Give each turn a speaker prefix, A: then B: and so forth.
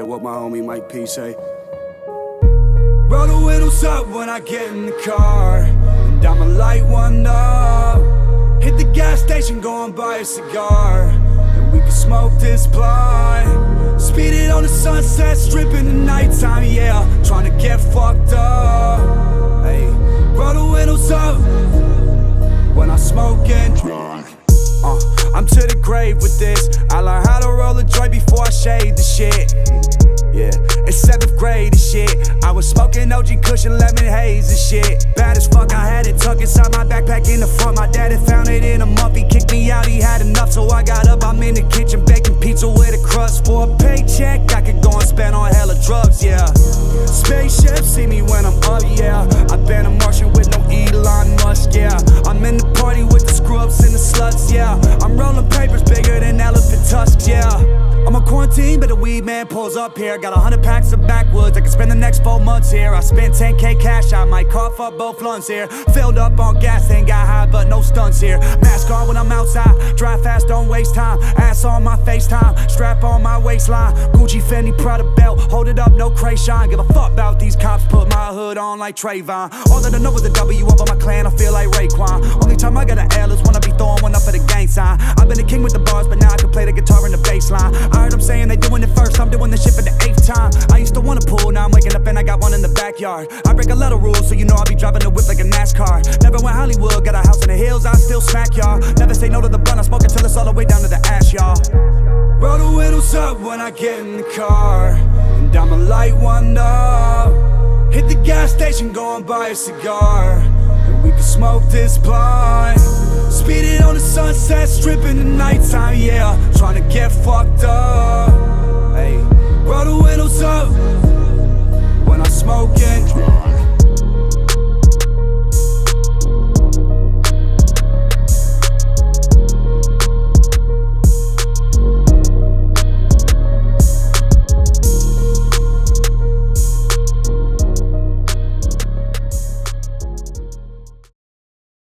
A: what my homie Mike P say. Roll the windows up when I get in the car, and I'ma light one up. Hit the gas station, go and buy a cigar, and we can smoke this blunt. Speed it on the Sunset Strip in the nighttime, yeah, tryna get fucked up. Hey, roll the windows up when I smoke and drink. I'm to the grave with this. I learned how to roll a joint before I shade the shit. Yeah, it's 7th grade and shit. I was smoking OG Kush and lemon haze and shit. Bad as fuck, I had it tucked inside my backpack in the front. My dad had found it in a month. He kicked me out, he had enough. So I got up, I'm in the kitchen baking pizza with a crust. For a paycheck, I could go and spend on hella drugs, yeah. Spaceship, see me when I'm up, yeah. I've been a Martian with no Elon Musk, yeah. I'm in the party with the scrubs and the sluts, yeah. I'm rolling papers bigger than elephant tusks, yeah. I'm on quarantine, but the weed man pulls up here. Got 100 packs of backwoods, I can spend the next 4 months here. I spent 10K cash, I might cough up both lungs here. Filled up on gas, ain't got high, but no stunts here. Mask on when I'm outside, drive fast, don't waste time. Ass on my FaceTime, strap on my waistline. Gucci, Fendi, Prada belt, hold it up, no cray shine. Give a fuck about these cops, put my hood on like Trayvon. All that I know is the W up on my clan, I feel like Raekwon. Only time I got an L is when I be throwing one up for the gang sign. I've been the king with the bars, but now I can play the guitar and the bass line. I heard them saying they doing it first, I'm doing this shit for the 8th time. I used to wanna pool, now I'm waking up and I got one in the backyard. I break a lot of rules, so you know I be driving the whip like a NASCAR. Never went Hollywood, got a house in the hills, I still smack y'all. Never say no to the blunt, I smoke it till it's all the way down to the ash, y'all. Roll the windows up when I get in the car, and I'ma light one up. Hit the gas station, go and buy a cigar, and we can smoke this blunt. Speed it on the Sunset Strip in the nighttime, yeah, tryna get fucked up.